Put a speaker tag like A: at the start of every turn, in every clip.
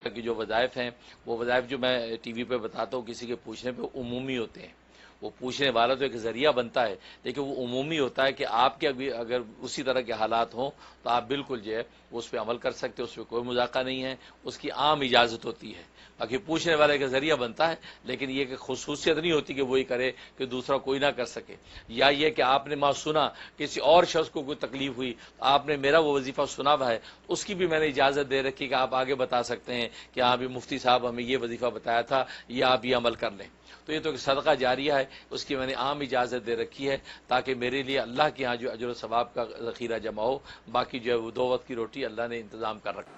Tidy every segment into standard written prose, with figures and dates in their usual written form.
A: کہ جو وظائف ہیں وہ وظائف جو میں ٹی وی پہ بتاتا ہوں کسی کے پوچھنے پہ عمومی ہوتے ہیں. وہ پوچھنے والا تو ایک ذریعہ بنتا ہے لیکن وہ عمومی ہوتا ہے کہ آپ کے ابھی اگر اسی طرح کے حالات ہوں تو آپ بالکل جو ہے اس پہ عمل کر سکتے ہیں, اس پہ کوئی مذاکرہ نہیں ہے, اس کی عام اجازت ہوتی ہے. باقی پوچھنے والے کا ذریعہ بنتا ہے لیکن یہ کہ خصوصیت نہیں ہوتی کہ وہی کرے کہ دوسرا کوئی نہ کر سکے. یا یہ کہ آپ نے ماں سنا کسی اور شخص کو کوئی تکلیف ہوئی تو آپ نے میرا وہ وظیفہ سنا ہوا ہے, اس کی بھی میں نے اجازت دے رکھی کہ آپ آگے بتا سکتے ہیں کہ ہاں بھی مفتی صاحب ہمیں یہ وظیفہ بتایا تھا, یہ آپ یہ عمل کر لیں. تو یہ تو ایک صدقہ جاریہ ہے, اس کی میں نے عام اجازت دے رکھی ہے تاکہ میرے لیے اللہ کے ہاں جو اجر و ثواب کا ذخیرہ جمع ہو. باقی جو ہے وہ 2 وقت کی روٹی اللہ نے انتظام کر رکھا.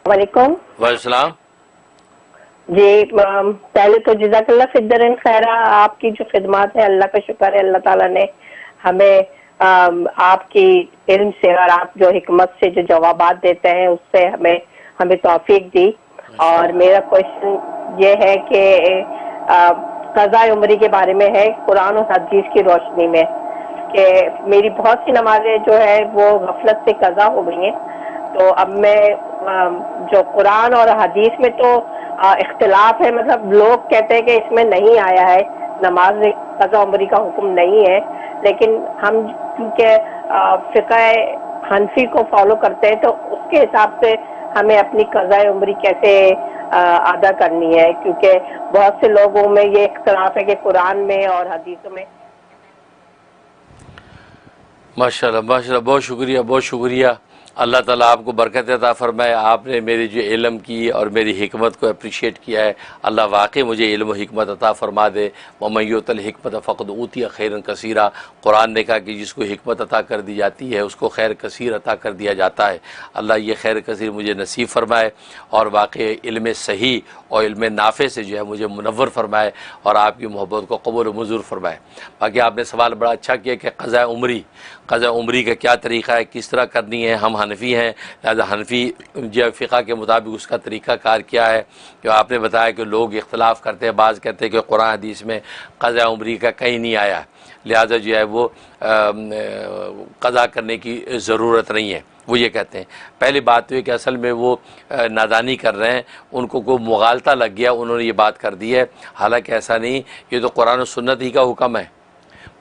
B: وعلیکم.
A: وعلیکم السلام.
B: جی پہلے تو جزاک اللہ فی الدارین خیرہ, آپ کی جو خدمات ہے اللہ کا شکر ہے, اللہ تعالیٰ نے ہمیں آپ کی علم سے اور آپ جو حکمت سے جو جوابات دیتے ہیں اس سے ہمیں توفیق دی. اور میرا کوشچن یہ ہے کہ قضاء عمری کے بارے میں ہے, قرآن و حدیث کی روشنی میں, کہ میری بہت سی نمازیں جو ہے وہ غفلت سے قضا ہو گئی ہیں. تو اب میں جو قرآن اور حدیث میں تو اختلاف ہے, مطلب لوگ کہتے ہیں کہ اس میں نہیں آیا ہے نماز قضا عمری کا حکم نہیں ہے, لیکن ہم کیونکہ فقہ حنفی کو فالو کرتے ہیں تو اس کے حساب سے ہمیں اپنی قضاء عمری کیسے ادا کرنی ہے, کیونکہ بہت سے لوگوں میں یہ اختلاف ہے کہ قرآن میں اور حدیثوں میں.
A: ماشاءاللہ ماشاءاللہ, بہت شکریہ بہت شکریہ. اللہ تعالیٰ آپ کو برکت عطا فرمائے. آپ نے میری جو علم کی اور میری حکمت کو اپریشیٹ کیا ہے, اللہ واقعی مجھے علم و حکمت عطا فرما دے. وَمَن یُؤْتَ الْحِکْمَةَ فَقَدْ أُوتِیَ خَیْرًا کَثِیرًا. قرآن نے کہا کہ جس کو حکمت عطا کر دی جاتی ہے اس کو خیر کثیر عطا کر دیا جاتا ہے. اللہ یہ خیر کثیر مجھے نصیب فرمائے اور واقعی علم صحیح اور علم نافع سے جو ہے مجھے منور فرمائے اور آپ کی محبت کو قبول و منظور فرمائے. باقی آپ نے سوال بڑا اچھا کیا کہ قضاء عمری کا کیا طریقہ ہے, کس طرح کرنی ہے. ہم حنفی ہیں, لہذا حنفی جو فقہ کے مطابق اس کا طریقہ کار کیا ہے. جو آپ نے بتایا کہ لوگ اختلاف کرتے ہیں, بعض کہتے ہیں کہ قرآن حدیث میں قضاء عمری کا کہیں نہیں آیا, لہذا جو ہے وہ قضا کرنے کی ضرورت نہیں ہے. وہ یہ کہتے ہیں. پہلی بات تو یہ کہ اصل میں وہ نادانی کر رہے ہیں, ان کو کوئی مغالطہ لگ گیا, انہوں نے یہ بات کر دی ہے. حالانکہ ایسا نہیں, یہ تو قرآن و سنت ہی کا حکم ہے.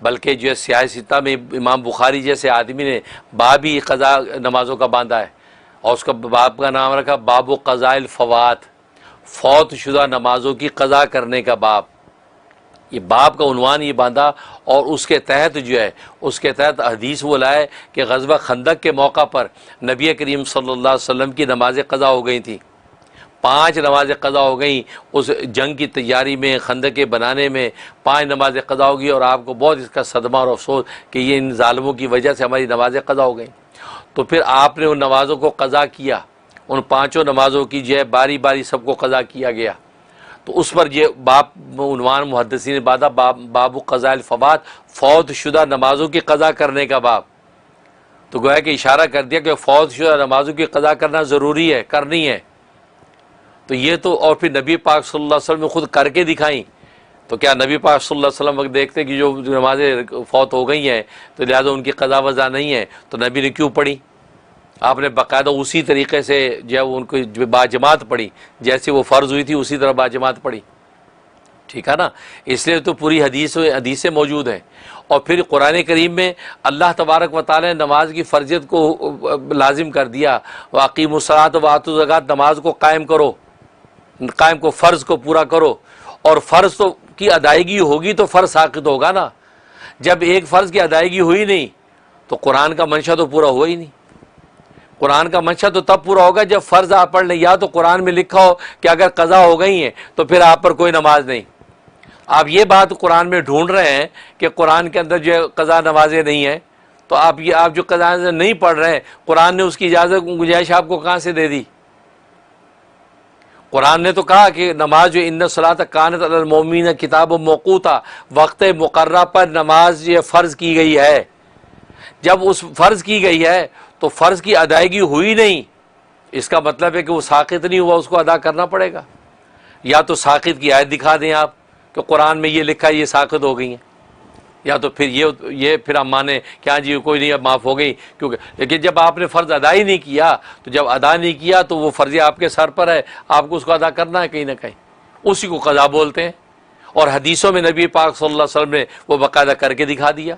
A: بلکہ جو ہے سیاہ ستہ میں امام بخاری جیسے آدمی نے باب ہی قضا نمازوں کا باندھا ہے اور اس کا باب کا نام رکھا باب قضاء الفوات, فوت شدہ نمازوں کی قضا کرنے کا باب. یہ باب کا عنوان یہ باندھا اور اس کے تحت جو ہے اس کے تحت حدیث وہ لائے کہ غزوہ خندق کے موقع پر نبی کریم صلی اللہ علیہ وسلم کی نمازیں قضا ہو گئی تھیں. 5 نمازیں قضا ہو گئیں اس جنگ کی تیاری میں, خندقیں بنانے میں 5 نمازیں قضا ہو گئی. اور آپ کو بہت اس کا صدمہ اور افسوس کہ یہ ان ظالموں کی وجہ سے ہماری نمازیں قضا ہو گئیں. تو پھر آپ نے ان نمازوں کو قضا کیا, ان 5 نمازوں کی جو ہے باری باری سب کو قضا کیا گیا. تو اس پر یہ باب عنوان محدثین نے باندھا باب قضاء الفوات, فوت شدہ نمازوں کی قضا کرنے کا باب. تو گویا کہ اشارہ کر دیا کہ فوت شدہ نمازوں کی قضا کرنا ضروری ہے, کرنی ہے. تو یہ تو, اور پھر نبی پاک صلی اللہ علیہ وسلم نے خود کر کے دکھائیں. تو کیا نبی پاک صلی اللہ علیہ وسلم وقت دیکھتے کہ جو نمازیں فوت ہو گئی ہیں تو لہذا ان کی قضا وضع نہیں ہے, تو نبی نے کیوں پڑھی؟ آپ نے باقاعدہ اسی طریقے سے جو ہے ان کو باجماعت پڑھی, جیسے وہ فرض ہوئی تھی اسی طرح باجماعت پڑھی. ٹھیک ہے نا. اس لیے تو پوری حدیثیں موجود ہیں. اور پھر قرآن کریم میں اللہ تبارک و تعالی نے نماز کی فرضیت کو لازم کر دیا. وَأَقِیمُوا الصَّلَاةَ وَآتُوا الزَّکَاةَ, نماز کو قائم کرو, قائم کو فرض کو پورا کرو. اور فرض تو کی ادائیگی ہوگی تو فرض ساقط ہوگا نا. جب ایک فرض کی ادائیگی ہوئی نہیں تو قرآن کا منشا تو پورا ہوا ہی نہیں. قرآن کا منشا تو تب پورا ہوگا جب فرض آپ پڑھ لیں. یا تو قرآن میں لکھا ہو کہ اگر قضا ہو گئی ہیں تو پھر آپ پر کوئی نماز نہیں. آپ یہ بات قرآن میں ڈھونڈ رہے ہیں کہ قرآن کے اندر جو قضا نمازیں نہیں ہیں, تو آپ جو قضا نہیں پڑھ رہے ہیں, قرآن نے اس کی اجازت گنجائش آپ کو کہاں سے دے دی؟ قرآن نے تو کہا کہ نماز جو ان الصلاۃ کانت علی المؤمنین کتاب موقوتا, وقت مقررہ پر نماز یہ فرض کی گئی ہے. جب اس فرض کی گئی ہے تو فرض کی ادائیگی ہوئی نہیں, اس کا مطلب ہے کہ وہ ساقط نہیں ہوا, اس کو ادا کرنا پڑے گا. یا تو ساقط کی آیت دکھا دیں آپ کہ قرآن میں یہ لکھا ہے یہ ساقط ہو گئی ہیں, یا تو پھر یہ پھر ہم مانیں کہ ہاں جی کوئی نہیں اب معاف ہو گئی، کیونکہ لیکن جب آپ نے فرض ادا ہی نہیں کیا، تو جب ادا نہیں کیا تو وہ فرض آپ کے سر پر ہے، آپ کو اس کو ادا کرنا ہے کہیں نہ کہیں، اسی کو قضا بولتے ہیں۔ اور حدیثوں میں نبی پاک صلی اللہ علیہ وسلم نے وہ باقاعدہ کر کے دکھا دیا۔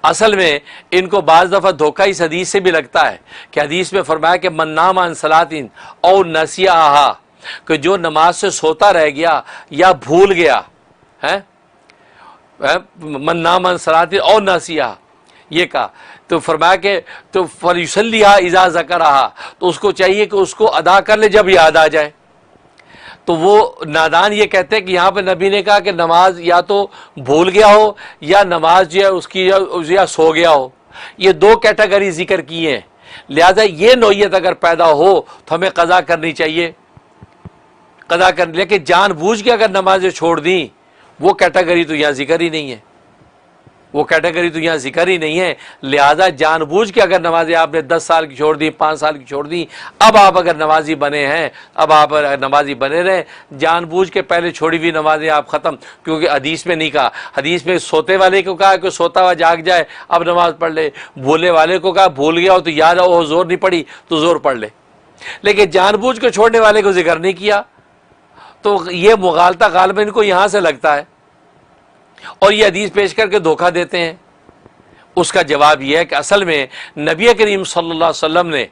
A: اصل میں ان کو بعض دفعہ دھوکہ اس حدیث سے بھی لگتا ہے کہ حدیث میں فرمایا کہ من نام عن صلاۃ او نسیہا، کہ جو نماز سے سوتا رہ گیا یا بھول گیا ہے، من نام عن صلاۃ او نسیہا یہ کہا، تو فرمایا کہ تو فلیصلیھا اذا ذکرھا، تو اس کو چاہیے کہ اس کو ادا کر لے جب یاد آ جائے۔ تو وہ نادان یہ کہتے ہیں کہ یہاں پہ نبی نے کہا کہ نماز یا تو بھول گیا ہو یا نماز جو ہے اس کی یا سو گیا ہو، یہ دو کیٹیگری ذکر کی ہیں، لہذا یہ نوعیت اگر پیدا ہو تو ہمیں قضا کرنی چاہیے، قضا کرنی، لیکن جان بوجھ کے اگر نمازیں چھوڑ دیں وہ کیٹیگری تو یہاں ذکر ہی نہیں ہے، وہ کیٹیگری تو یہاں ذکر ہی نہیں ہے۔ لہذا جان بوجھ کے اگر نمازیں آپ نے 10 سال کی چھوڑ دی، 5 سال کی چھوڑ دی، اب آپ اگر نمازی بنے ہیں، اب آپ نمازی بنے رہیں، جان بوجھ کے پہلے چھوڑی ہوئی نمازیں آپ ختم، کیونکہ حدیث میں نہیں کہا، حدیث میں سوتے والے کو کہا کہ سوتا ہوا جاگ جائے اب نماز پڑھ لے، بھولے والے کو کہا بھول گیا ہو تو یاد ہو زور نہیں پڑی تو زور پڑھ لے، لیکن جان بوجھ کے چھوڑنے والے کو ذکر نہیں کیا۔ تو یہ مغالطہ غالباً ان کو یہاں سے لگتا ہے اور یہ حدیث پیش کر کے دھوکہ دیتے ہیں۔ اس کا جواب یہ ہے کہ اصل میں نبی کریم صلی اللہ علیہ وسلم نے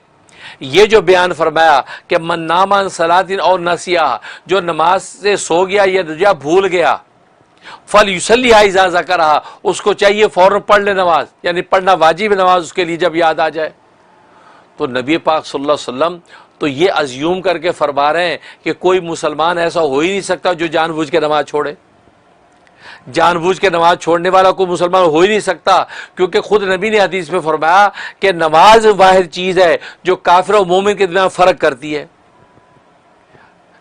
A: یہ جو بیان فرمایا کہ من نام عن صلاۃ اور نسیہا، جو نماز سے سو گیا یا بھول گیا، فلیصلیھا اذا ذکرھا، اس کو چاہیے فوراً پڑھ لے نماز، یعنی پڑھنا واجب نماز اس کے لیے جب یاد آ جائے۔ تو نبی پاک صلی اللہ علیہ وسلم تو یہ ازیوم کر کے فرما رہے ہیں کہ کوئی مسلمان ایسا ہو ہی نہیں سکتا جو جان بوجھ کے نماز چھوڑے، جان بوجھ کے نماز چھوڑنے والا کوئی مسلمان ہو ہی نہیں سکتا، کیونکہ خود نبی نے حدیث میں فرمایا کہ نماز واحد چیز ہے جو کافر و مومن کے درمیان فرق کرتی ہے،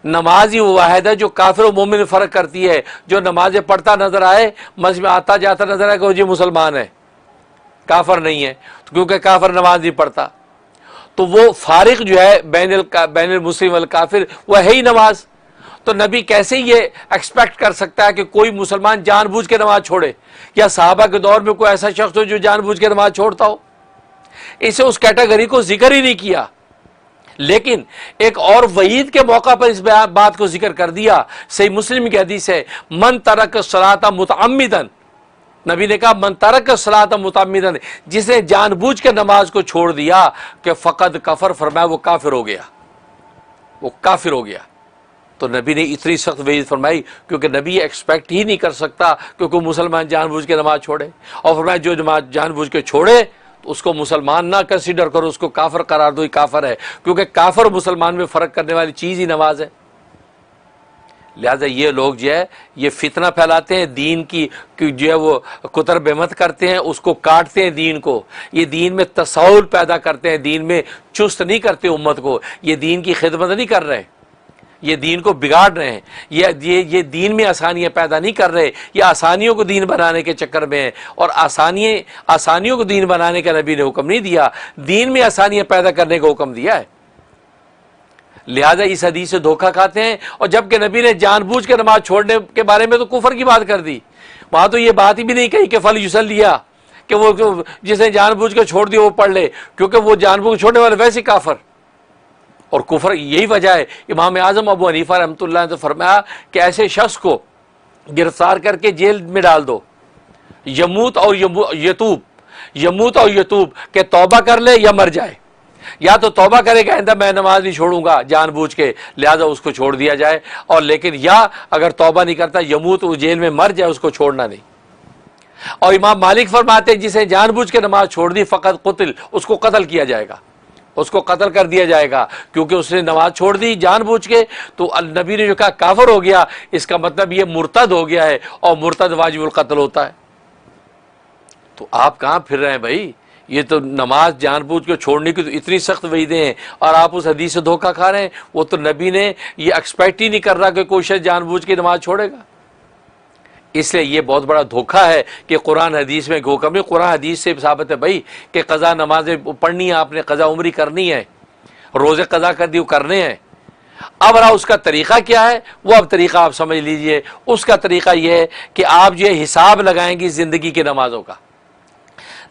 A: نماز ہی واحد ہے جو کافر و مومن میں فرق کرتی ہے۔ جو نمازیں پڑھتا نظر آئے، مسجد میں آتا جاتا نظر آئے کہ وہ جی مسلمان ہے، کافر نہیں ہے، کیونکہ کافر نماز نہیں پڑھتا، تو وہ فارق جو ہے بین المسلم والکافر وہ ہے ہی نماز۔ تو نبی کیسے یہ ایکسپیکٹ کر سکتا ہے کہ کوئی مسلمان جان بوجھ کے نماز چھوڑے، یا صحابہ کے دور میں کوئی ایسا شخص ہو جو جان بوجھ کے نماز چھوڑتا ہو؟ اسے اس کیٹیگری کو ذکر ہی نہیں کیا، لیکن ایک اور وعید کے موقع پر اس بات کو ذکر کر دیا۔ صحیح مسلم کی حدیث ہے، من ترک الصلاۃ متعمدا، نبی نے کہا من ترک الصلاۃ متعمدا، جس نے جان بوجھ کے نماز کو چھوڑ دیا کہ فقد کفر، فرمایا وہ کافر ہو گیا، وہ کافر ہو گیا۔ تو نبی نے اتنی سخت وعید فرمائی کیونکہ نبی یہ ایکسپیکٹ ہی نہیں کر سکتا کہ کوئی مسلمان جان بوجھ کے نماز چھوڑے، اور فرمایا جو نماز جان بوجھ کے چھوڑے تو اس کو مسلمان نہ کنسیڈر کرو، اس کو کافر قرار دو، ہی کافر ہے، کیونکہ کافر اور مسلمان میں فرق کرنے والی چیز ہی نماز ہے۔ لہذا یہ لوگ جو ہے یہ فتنہ پھیلاتے ہیں، دین کی جو ہے وہ کتر بہمت کرتے ہیں، اس کو کاٹتے ہیں دین کو، یہ دین میں تساہل پیدا کرتے ہیں، دین میں چست نہیں کرتے امت کو، یہ دین کی خدمت نہیں کر رہے، یہ دین کو بگاڑ رہے ہیں، یہ دین میں آسانیاں پیدا نہیں کر رہے، یہ آسانیوں کو دین بنانے کے چکر میں ہیں، اور آسانیوں کو دین بنانے کا نبی نے حکم نہیں دیا، دین میں آسانیاں پیدا کرنے کا حکم دیا ہے۔ لہذا اس حدیث سے دھوکہ کھاتے ہیں، اور جبکہ نبی نے جان بوجھ کے نماز چھوڑنے کے بارے میں تو کفر کی بات کر دی، وہاں تو یہ بات ہی بھی نہیں کہی کہ فلیصلیھا، کہ وہ جس نے جان بوجھ کے چھوڑ دیا وہ پڑھ لے، کیونکہ وہ جان بوجھ چھوڑنے والے ویسے کافر اور کفر۔ یہی وجہ ہے امام اعظم ابو حنیفہ رحمۃ اللہ نے تو فرمایا کہ ایسے شخص کو گرفتار کر کے جیل میں ڈال دو، یموت اور یتوب کہ توبہ کر لے یا مر جائے، یا تو توبہ کرے گا آئندہ میں نماز نہیں چھوڑوں گا جان بوجھ کے، لہذا اس کو چھوڑ دیا جائے، اور لیکن یا اگر توبہ نہیں کرتا یموت، وہ جیل میں مر جائے، اس کو چھوڑنا نہیں۔ اور امام مالک فرماتے ہیں جسے جان بوجھ کے نماز چھوڑ دی فقط قتل، اس کو قتل کیا جائے گا، اس کو قتل کر دیا جائے گا، کیونکہ اس نے نماز چھوڑ دی جان بوجھ کے، تو النبی نے جو کہا کافر ہو گیا، اس کا مطلب یہ مرتد ہو گیا ہے، اور مرتد واجب القتل ہوتا ہے۔ تو آپ کہاں پھر رہے ہیں بھائی؟ یہ تو نماز جان بوجھ کے چھوڑنے کی تو اتنی سخت وعیدیں ہیں، اور آپ اس حدیث سے دھوکہ کھا رہے ہیں۔ وہ تو نبی نے یہ ایکسپیکٹ ہی نہیں کر رہا کہ کوئی شخص جان بوجھ کے نماز چھوڑے گا، اس لیے یہ بہت بڑا دھوکہ ہے کہ قرآن حدیث میں حکم نہیں۔ قرآن حدیث سے ثابت ہے بھائی کہ قضا نمازیں پڑھنی ہیں، آپ نے قضا عمری کرنی ہے، روزے قضا کر دی وہ کرنے ہیں، اب رہا اس کا طریقہ کیا ہے، وہ اب طریقہ آپ سمجھ لیجئے۔ اس کا طریقہ یہ ہے کہ آپ جو ہے حساب لگائیں گی زندگی کی نمازوں کا،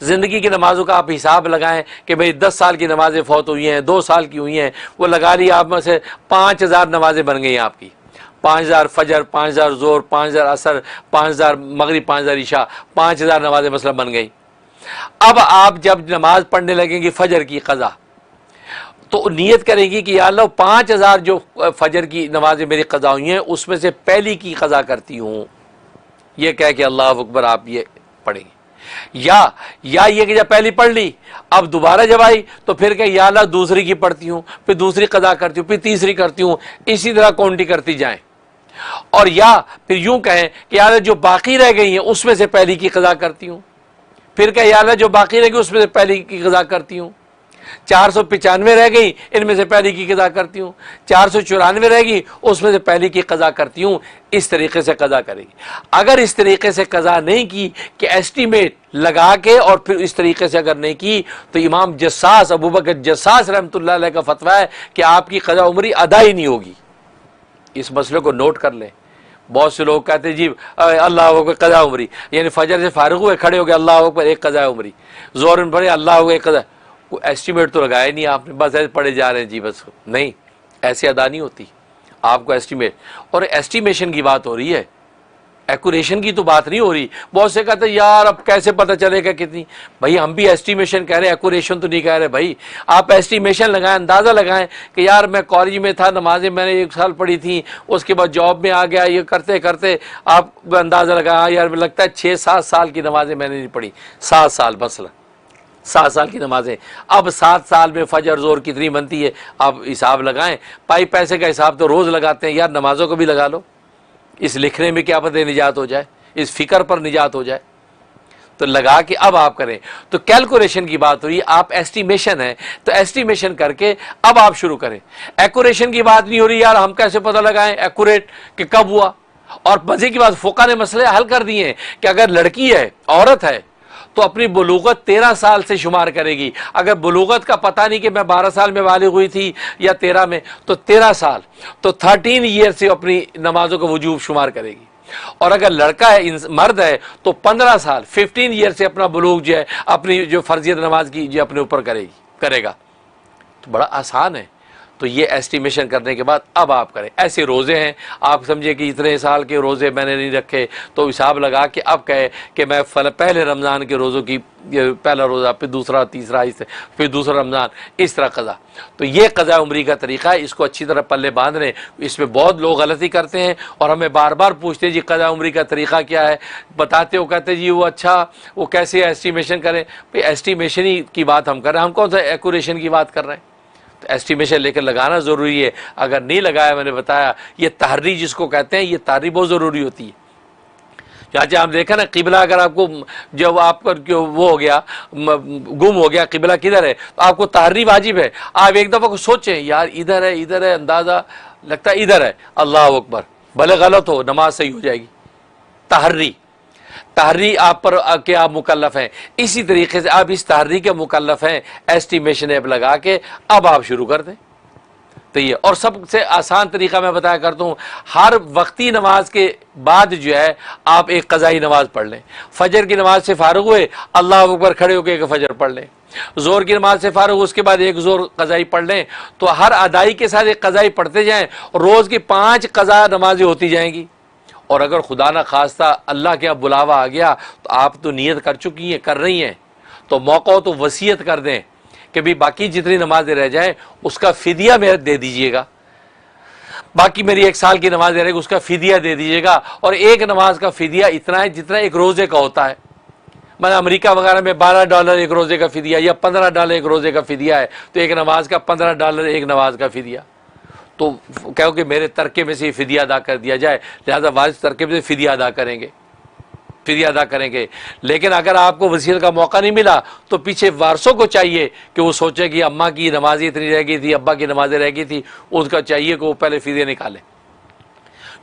A: زندگی کی نمازوں کا آپ حساب لگائیں کہ بھئی 10 سال کی نمازیں فوت ہوئی ہیں، 2 سال کی ہوئی ہیں، وہ لگا لی آپ میں سے 5000 نمازیں بن گئی ہیں آپ کی، 5000 فجر، 5000 ظہر، 5000 عصر، 5000 مغرب، 5000 عشاء، 5000 نمازیں مثلا بن گئی۔ اب آپ جب نماز پڑھنے لگیں گی فجر کی قضا، تو نیت کریں گی کہ یا اللہ 5000 جو فجر کی نمازیں میری قضا ہوئی ہیں اس میں سے پہلی کی قضا کرتی ہوں، یہ کہہ کہ اللہ اکبر آپ یہ پڑھیں گے۔ یا یہ کہ جب پہلی پڑھ لی اب دوبارہ جب آئی تو پھر کہ یا اللہ دوسری کی پڑھتی ہوں، پھر دوسری قضا کرتی ہوں، پھر تیسری کرتی ہوں، اسی طرح کاؤنٹی کرتی جائیں۔ اور یا پھر یوں کہیں کہ یا اللہ جو باقی رہ گئی ہیں اس میں سے پہلی کی قضا کرتی ہوں، پھر کہ یا اللہ جو باقی رہ گئی اس میں سے پہلی کی قضا کرتی ہوں، 495 رہ گئی ان میں سے پہلی کی قضا کرتی ہوں، 494 رہ گئی اس میں سے پہلی کی قضا کرتی ہوں۔ اس طریقے سے قضا کرے گی۔ اگر اس طریقے سے قضا نہیں کی کہ ایسٹیمیٹ لگا کے اور پھر اس طریقے سے اگر نہیں کی تو امام جساس ابوبکر جساس رحمۃ اللہ علیہ کا فتویٰ ہے کہ آپ کی قضا عمری ادا ہی نہیں ہوگی۔ اس مسئلے کو نوٹ کر لیں۔ بہت سے لوگ کہتے ہیں جی اللہ اکبر قضا عمری، یعنی فجر سے فارغ ہوئے کھڑے ہو گئے اللہ اکبر ایک قضا عمری، ظہر میں پڑھے اللہ اکبر ایک قضا، کوئی ایسٹیمیٹ تو لگایا نہیں آپ نے، بس ایسے پڑھے جا رہے ہیں جی بس، نہیں، ایسے ادا نہیں ہوتی آپ کو ایسٹیمیٹ۔ اور ایسٹیمیشن کی بات ہو رہی ہے، ایکوریشن کی تو بات نہیں ہو رہی۔ بہت سے کہتے ہیں یار اب کیسے پتہ چلے گا کتنی، بھائی ہم بھی ایسٹیمیشن کہہ رہے ہیں، ایکوریشن تو نہیں کہہ رہے۔ بھائی آپ ایسٹیمیشن لگائیں، اندازہ لگائیں کہ یار میں کالج میں تھا، نمازیں میں نے 1 سال پڑھی تھیں، اس کے بعد جاب میں آ گیا، یہ کرتے کرتے آپ اندازہ لگائیں یار لگتا ہے 6-7 سال کی نمازیں میں نے نہیں پڑھی، 7 سال مثلا 7 سال کی نمازیں۔ اب 7 سال میں فجر زور کتنی بنتی ہے آپ حساب لگائیں۔ پیسے کا حساب تو روز لگاتے ہیں، یار نمازوں کو بھی لگا لو، اس لکھنے میں کیا پتہ نجات ہو جائے، اس فکر پر نجات ہو جائے، تو لگا کے اب آپ کریں۔ تو کیلکولیشن کی بات ہوئی، آپ ایسٹیمیشن ہے تو ایسٹیمیشن کر کے اب آپ شروع کریں۔ ایکوریشن کی بات نہیں ہو رہی یار ہم کیسے پتہ لگائیں ایکوریٹ کہ کب ہوا۔ اور مزے کی بات فقہ نے مسئلے حل کر دیے ہیں کہ اگر لڑکی ہے، عورت ہے، تو اپنی بلوغت 13 سال سے شمار کرے گی۔ اگر بلوغت کا پتہ نہیں کہ میں 12 سال میں بالغ ہوئی تھی یا 13 میں، تو 13 سال تو 13 ایئر سے اپنی نمازوں کا وجوب شمار کرے گی۔ اور اگر لڑکا ہے مرد ہے تو 15 سال 15 ایئر سے اپنا بلوغ جو ہے اپنی جو فرضیت نماز کی جو اپنے اوپر کرے گا۔ تو بڑا آسان ہے۔ تو یہ ایسٹیمیشن کرنے کے بعد اب آپ کریں۔ ایسے روزے ہیں، آپ سمجھے کہ اتنے سال کے روزے میں نے نہیں رکھے تو حساب لگا کہ اب کہے کہ میں پہلے رمضان کے روزوں کی پہلا روزہ، پھر دوسرا، تیسرا، پھر دوسرا رمضان، اس طرح قضا۔ تو یہ قضا عمری کا طریقہ ہے، اس کو اچھی طرح پلے باندھ لیں۔ اس میں بہت لوگ غلطی کرتے ہیں اور ہمیں بار بار پوچھتے ہیں جی قضا عمری کا طریقہ کیا ہے، بتاتے ہو کہتے جی وہ اچھا وہ کیسے ایسٹیمیشن کریں۔ بھئی ایسٹیمیشن ہی کی بات ہم کر رہے ہیں، ہم کون سا ایکوریشن کی بات کر رہے ہیں۔ تو ایسٹیمیشن لے کر لگانا ضروری ہے۔ اگر نہیں لگایا، میں نے بتایا یہ تحری جس کو کہتے ہیں، یہ تحری بہت ضروری ہوتی ہے۔ چاچا آپ دیکھا نا قبلہ، اگر آپ کو جب آپ کا وہ ہو گیا گم ہو گیا قبلہ کدھر ہے تو آپ کو تحری واجب ہے۔ آپ ایک دفعہ کو سوچیں یار ادھر ہے، اندازہ لگتا ہے ادھر ہے، اللہ اکبر، بھلے غلط ہو نماز صحیح ہو جائے گی۔ تحری آپ پر کہ آپ مکلف ہیں، اسی طریقے سے آپ اس تحری کے مکلف ہیں۔ ایسٹیمیشن ایپ لگا کے اب آپ شروع کر دیں۔ تو یہ اور سب سے آسان طریقہ میں بتایا کرتا ہوں، ہر وقتی نماز کے بعد جو ہے آپ ایک قضائی نماز پڑھ لیں۔ فجر کی نماز سے فارغ ہوئے اللہ اکبر کھڑے ہو کے ایک فجر پڑھ لیں، زور کی نماز سے فارغ اس کے بعد ایک زور قضائی پڑھ لیں۔ تو ہر ادائی کے ساتھ ایک قضائی پڑھتے جائیں، روز کی 5 قضا نمازیں ہوتی جائیں گی۔ اور اگر خدا نہ خواستہ اللہ کے اب بلاوا آ گیا تو آپ تو نیت کر چکی ہیں، کر رہی ہیں، تو موقع ہو تو وصیت کر دیں کہ بھی باقی جتنی نمازیں رہ جائیں اس کا فدیہ میرے دے دیجئے گا، باقی میری 1 سال کی نمازیں رہے گی اس کا فدیہ دے دیجئے گا۔ اور ایک نماز کا فدیہ اتنا ہے جتنا ایک روزے کا ہوتا ہے۔ میں امریکہ وغیرہ میں $12 ایک روزے کا فدیہ یا $15 ایک روزے کا فدیہ ہے، تو ایک نماز کا $15 ایک نماز کا فدیہ۔ تو کہو کہ میرے ترکے میں سے فدیہ ادا کر دیا جائے، لہذا واجب ترکے میں سے فدیہ ادا کریں گے۔ لیکن اگر آپ کو وصیت کا موقع نہیں ملا تو پیچھے وارثوں کو چاہیے کہ وہ سوچے کہ اماں کی نمازیں اتنی رہ گئی تھی، ابا کی نمازیں رہ گئی تھی، اس کا چاہیے کہ وہ پہلے فدیہ نکالیں،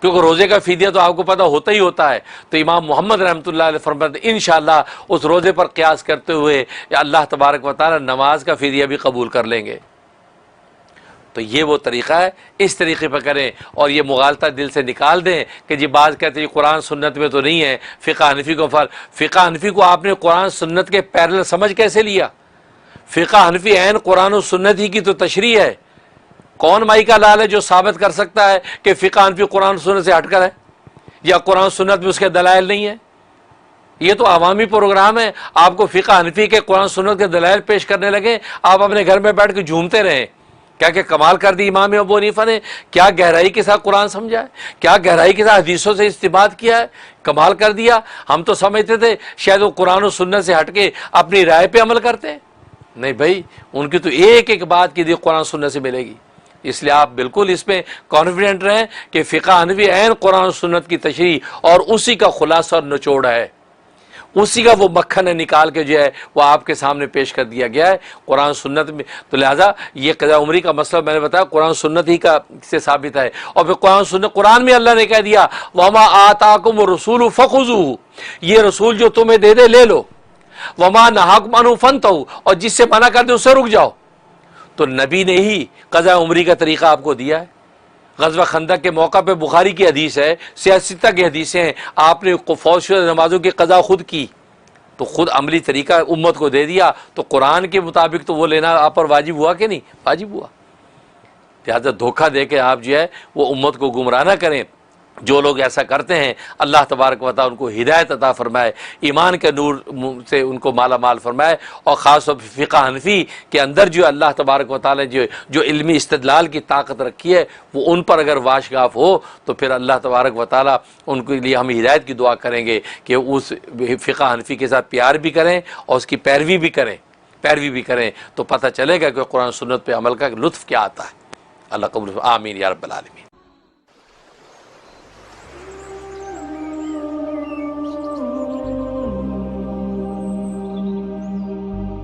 A: کیونکہ روزے کا فدیہ تو آپ کو پتہ ہوتا ہی ہوتا ہے۔ تو امام محمد رحمۃ اللہ علیہ فرماتے ہیں انشاءاللہ اس روزے پر قیاس کرتے ہوئے یا اللہ تبارک و تعالی نماز کا فدیہ بھی قبول کر لیں گے۔ تو یہ وہ طریقہ ہے، اس طریقے پہ کریں، اور یہ مغالطہ دل سے نکال دیں کہ جی بعض کہتے ہیں قرآن سنت میں تو نہیں ہے، فقہ حنفی کو فقہ حنفی کو آپ نے قرآن سنت کے پیرلل سمجھ کیسے لیا؟ فقہ حنفی عین قرآن و سنت ہی کی تو تشریح ہے۔ کون مائی کا لال ہے جو ثابت کر سکتا ہے کہ فقہ حنفی قرآن و سنت سے ہٹ کر ہے یا قرآن و سنت میں اس کے دلائل نہیں ہے؟ یہ تو عوامی پروگرام ہے، آپ کو فقہ حنفی کے قرآن سنت کے دلائل پیش کرنے لگے، آپ اپنے گھر میں بیٹھ کے جھومتے رہیں۔ کیا کہ کمال کر دی امام ابو حنیفہ نے، کیا گہرائی کے ساتھ قرآن سمجھا ہے، کیا گہرائی کے ساتھ حدیثوں سے استنباط کیا ہے، کمال کر دیا۔ ہم تو سمجھتے تھے شاید وہ قرآن و سنت سے ہٹ کے اپنی رائے پہ عمل کرتے ہیں، نہیں بھائی، ان کی تو ایک ایک بات کی دی قرآن سنت سے ملے گی۔ اس لیے آپ بالکل اس پہ کانفیڈنٹ رہیں کہ فقہ حنفی عین قرآن و سنت کی تشریح اور اسی کا خلاصہ اور نچوڑ ہے، اسی کا وہ مکھن ہے نکال کے جو ہے وہ آپ کے سامنے پیش کر دیا گیا ہے قرآن سنت میں۔ تو لہٰذا یہ قضاء عمری کا مسئلہ میں نے بتایا قرآن سنت ہی کا سے ثابت ہے، اور پھر قرآن سنت، قرآن میں اللہ نے کہہ دیا وَمَا آتَاكُمُ الرَّسُولُ فَخُذُوهُ، یہ رسول جو تمہیں دے دے لے لو، وَمَا نَهَاكُمْ عَنْهُ فَانْتَهُوا، اور جس سے منع کر دے اس سے رک جاؤ۔ تو نبی نے ہی قضاء عمری کا طریقہ آپ کو دیا ہے۔ غزوہ خندق کے موقع پہ بخاری کی حدیث ہے، سیاستہ کی حدیثیں ہیں، آپ نے فوج شدہ نمازوں کی قضا خود کی، تو خود عملی طریقہ امت کو دے دیا، تو قرآن کے مطابق تو وہ لینا آپ پر واجب ہوا کہ نہیں؟ واجب ہوا۔ لہٰذا دھوکہ دے کے آپ جو ہے وہ امت کو گمراہ نہ کریں۔ جو لوگ ایسا کرتے ہیں اللہ تبارک و تعالیٰ ان کو ہدایت عطا فرمائے، ایمان کے نور سے ان کو مالا مال فرمائے، اور خاص طور پر فقہ حنفی کے اندر جو اللہ تبارک و تعالیٰ جو علمی استدلال کی طاقت رکھی ہے وہ ان پر اگر واشگاف ہو تو پھر اللہ تبارک و تعالیٰ ان کے لیے ہم ہدایت کی دعا کریں گے کہ اس فقہ حنفی کے ساتھ پیار بھی کریں اور اس کی پیروی بھی کریں تو پتہ چلے گا کہ قرآن سنت پہ عمل کا لطف کیا آتا ہے۔ اللہ قبول، آمین یا رب العالمین۔